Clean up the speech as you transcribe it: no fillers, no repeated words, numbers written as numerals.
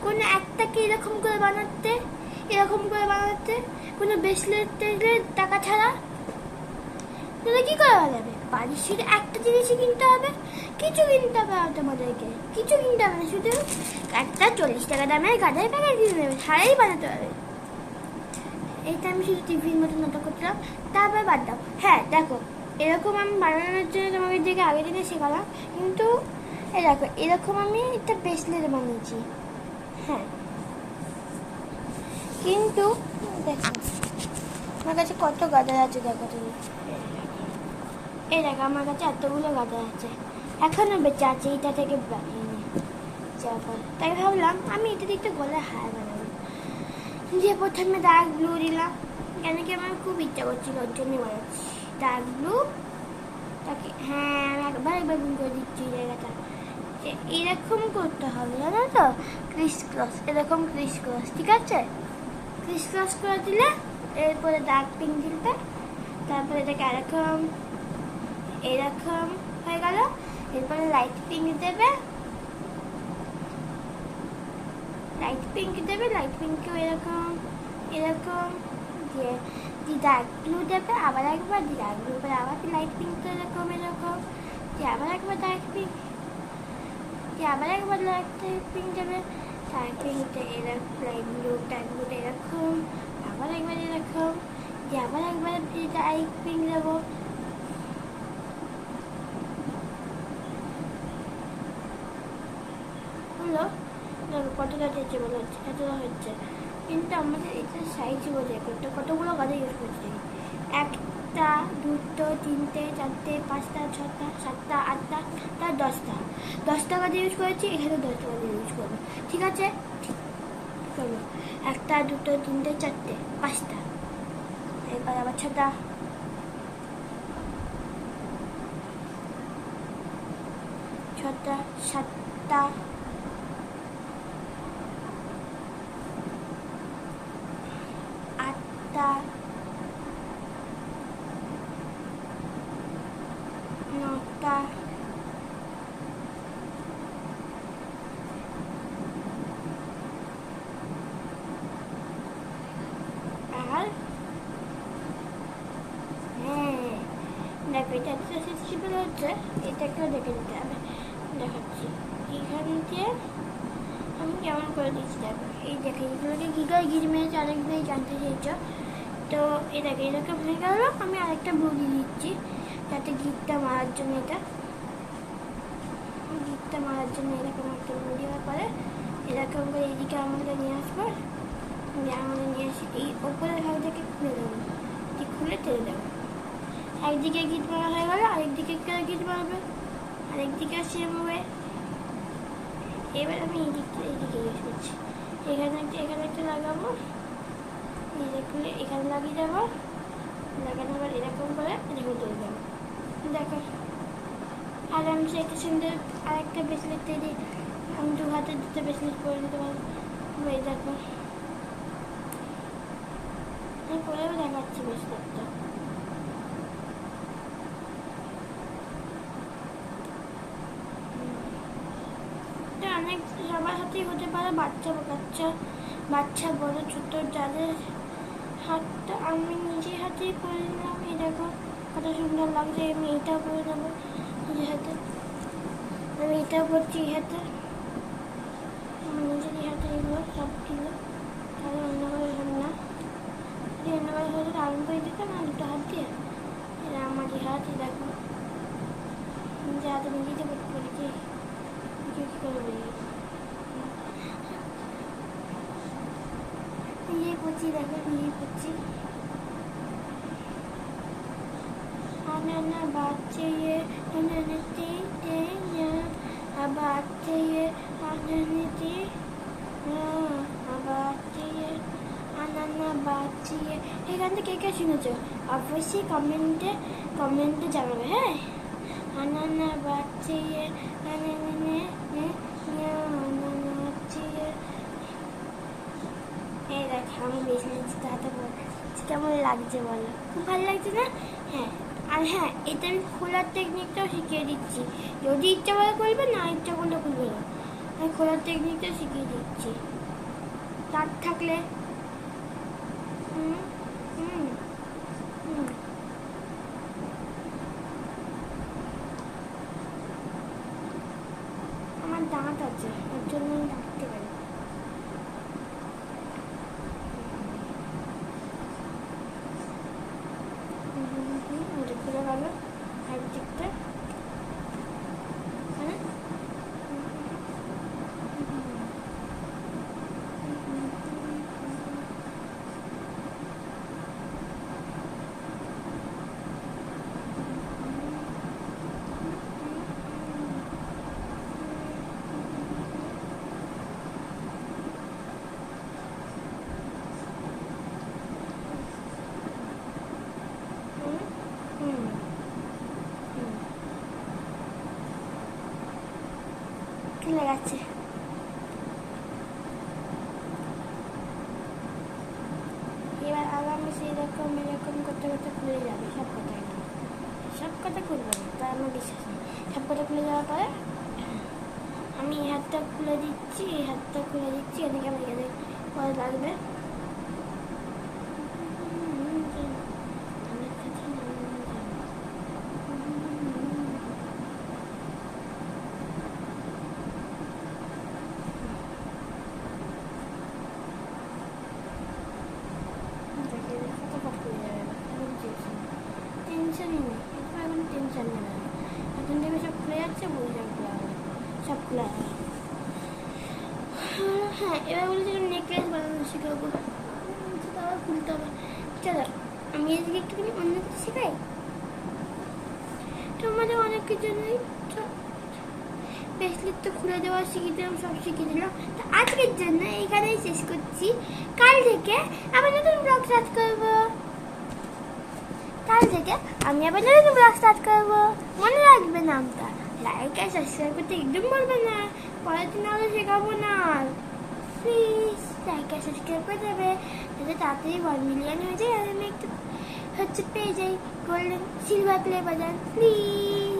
কোনো একটাকে এরকম করে বানাতে, কোনো ব্রেসলেটের টাকা ছাড়া তাহলে কি করে বানাবে? বাড়ির শুধু একটা জিনিসই কিনতে হবে, কিছু কিনতে হবে না তোমাদেরকে, কিছু কিনতে হবে না, শুধু একটা 40 টাকা দামের গাঁদার প্যাকেট কিনে নেবে, সারাই বানাতে হবে। এইটা আমি শুধু টিভির মতো নাটক করছিলাম। তারপর বাদ দাও। হ্যাঁ দেখো, এরকম আমি বানানোর জন্য তোমাকে দিকে আগের দিনে শেখালাম, কিন্তু এই দেখো এরকম আমি একটা ব্রেসলেট বানিয়েছি। হ্যাঁ, কিন্তু দেখো আমার কাছে কত গাদা আছে, দেখো তুমি, এই দেখো আমার কাছে এতগুলো গাদা আছে, এখনো বেঁচে আছে, এইটা থেকে বানিয়ে নিয়ে যাবো। তাই ভাবলাম আমি এটা দিয়ে একটু গলায় হার বানাবো। দিয়ে প্রথমে ডার্ক ব্লু দিলাম, কেন কি আমার খুব ইচ্ছা করছিল, ওর জন্য বানাচ্ছি ডার্ক ব্লু। তাকে হ্যাঁ আমি একবার গুণ করে দিচ্ছি জায়গাটা, যে এরকম করতে হবে, জানো তো, ক্রিস ক্রস, এরকম ক্রিস ক্রস, ঠিক আছে? ক্রিস ক্রস করে দিলে এরপরে ডার্ক পিঙ্ক দিলে, তারপরে এটাকে এরকম এরকম হয়ে গেল। এরপরে লাইট পিঙ্ক দেবে, লাইট পিঙ্কেও এরকম এরকম দিয়ে ডার্ক ব্লু দেবে, আবার একবার ডার্ক ব্লু পরে আবার লাইট পিঙ্ক এরকম এরকম দিয়ে আবার একবার ডার্ক পিঙ্ক দিয়ে আবার একবার লাইট পিঙ্ক দেবে, ডার্ক পিঙ্কটা এরকম, লাইট ব্লু ডার্ক ব্লুটা এরকম, আবার একবার এরকম দিয়ে আবার একবার ডার্ক পিঙ্ক দেবো। হলো, দেখো কতটা দিয়েছে বলা হচ্ছে, এতটা হচ্ছে, কিন্তু আমাদের এটা সাইজ বোঝাই করতে কতগুলো গাদা ইউজ করছি। 1টা 2টো 3টে 4টে 5টা 6টা 7টা 8টা 10টা গাদা ইউজ করেছি, এখানে 10টা গাদা ইউজ করবো, ঠিক আছে? চলো 1টা 2টো 3টে 4টে 5টা, এরপর আবার 6টা, 7টা, 8টা, 9টা, আর হ্যাঁ দেখো এটা এতটা সেন্সিবল হচ্ছে, এটাকেও দেখে নিতে হবে, দেখাচ্ছি। এখান দিয়ে আমি কেমন করে দিচ্ছি দেখো, এই দেখে এগুলোকে কী করে গিট মেরেছে আরেকদিন জানতে চেয়েছ, তো এই দেখে এরকম হয়ে গেল। আমি আরেকটা ব্লু দিয়ে দিচ্ছি যাতে গিটটা মারার জন্য, এরকম একটা ব্লু দেওয়ার পরে এরকম করে এইদিকে আমাদের নিয়ে আসবো, আমাদের নিয়ে আসি এই ওপরের ভাগটাকে খুলে দেবো, খুলে তেলে দেবো। একদিকে গিট মারা হয়ে গেল, আরেকদিকে গিট মারবে, আরেকদিকে সেম হবে। এবার আমি এইদিকে ইউজ করছি, এখানে একটা লাগাবো, খুলে এখানে লাগিয়ে দেবো, লাগানোর পর এরকম করে এরকম তুলে দেবো। দেখো আরামসে একটা সুন্দর আরেকটা ব্রেসলেট তৈরি, আমি 2 হাতে 2টো ব্রেসলেট পরে নিতে পারবো। এই দেখো আমি পরেও দেখাচ্ছি ব্রেসলেটটা। অনেক সবার হাতেই হতে পারে, বাচ্চা বড় ছোট যাদের হাতটা, আমি নিজের হাতেই করে নিলাম। এই দেখো কত সুন্দর লাগছে, আমি এইটাও করে নেবো নিজের হাতে, আমি এটাও করছি এই হাতে, আমার নিজেরই হাতে এগুলো সব কিলো, তাহলে অন্যভাবে হবে না, অন্যভাবে হলে আরম্ভ করে দিতাম না 2টো হাত দিয়ে। এটা আমারই হাত, দেখো নিজের হাতে নিজেই করতে পেরেছি, কী করে বেরিয়েছি নিজেই করছি, দেখো নিজেই করছি। আনানা বাচ্চে আনানাতে বাচ্চে আনানাতে বাচ্চে আনানা বাচ্চে। এখান থেকে কে শুনেছ অবশ্যই কমেন্টে জানাবে। হ্যাঁ, আনানা বাচ্চে আনানা এই দেখো আমি বেশি হাতে কেমন লাগছে বলো, খুব ভালো লাগছে না? হ্যাঁ, আর হ্যাঁ এটা আমি খোলার টেকনিকটাও শিখিয়ে দিচ্ছি, যদি ইচ্ছা করে করবে, না ইচ্ছা করলে খুলবে না। আমি খোলার টেকনিকটা শিখিয়ে দিচ্ছি। দাঁত থাকলে হুম হুম হুম আমার দাঁত আছে, ওর জন্য আমি রাখতে পারি। ওটা খুলে গেল একদিকটা। হ্যাঁ খুলে গেছে। এবার আগামী সেই রকম এরকম করতে করতে খুলে যাবে সব কথা। সব কথা খুলবে না, তার আমার বিশ্বাস নেই। সব কথা খুলে যাওয়ার পরে আমি এই হাতটা খুলে দিচ্ছি, এই হাতটা খুলে দিচ্ছি, এদিকে আমার এখানে পরে লাগবে। টেনশনই নেই, এখন টেনশন নেই না। এখন থেকে সব খুলে যাচ্ছে, বুঝে যাবে সব খুলে যাবে। হ্যাঁ, এবার বলেছি নেকলেস বানানো শেখাবো, সেটা আবার খুলতে হবে। চলো আমি আজকে একটুখানি অন্য কিছু শেখাই। তোমাদের অনেক কিছু নেই, ব্রেসলেট তো খুলে দেওয়া শিখিয়ে দিলাম, সব শিখিয়ে দিলাম। তো আজকের জন্য এখানেই শেষ করছি। কাল থেকে আবার নতুন ব্লগ স্টার্ট করবো। কাল থেকে আমি আবার নতুন ব্লগ স্টার্ট করবো। মনে রাখবে নামটা, লাইক আর সাবস্ক্রাইব করতে একদম বলবে না। পরের দিন আরও শেখাবো না, প্লিজ লাইক আর সাবস্ক্রাইব করে দেবে, যাতে তাড়াতাড়ি 1 মিলিয়ন হয়ে যায় আর আমি একটু পেয়ে যাই golden silver play button, please.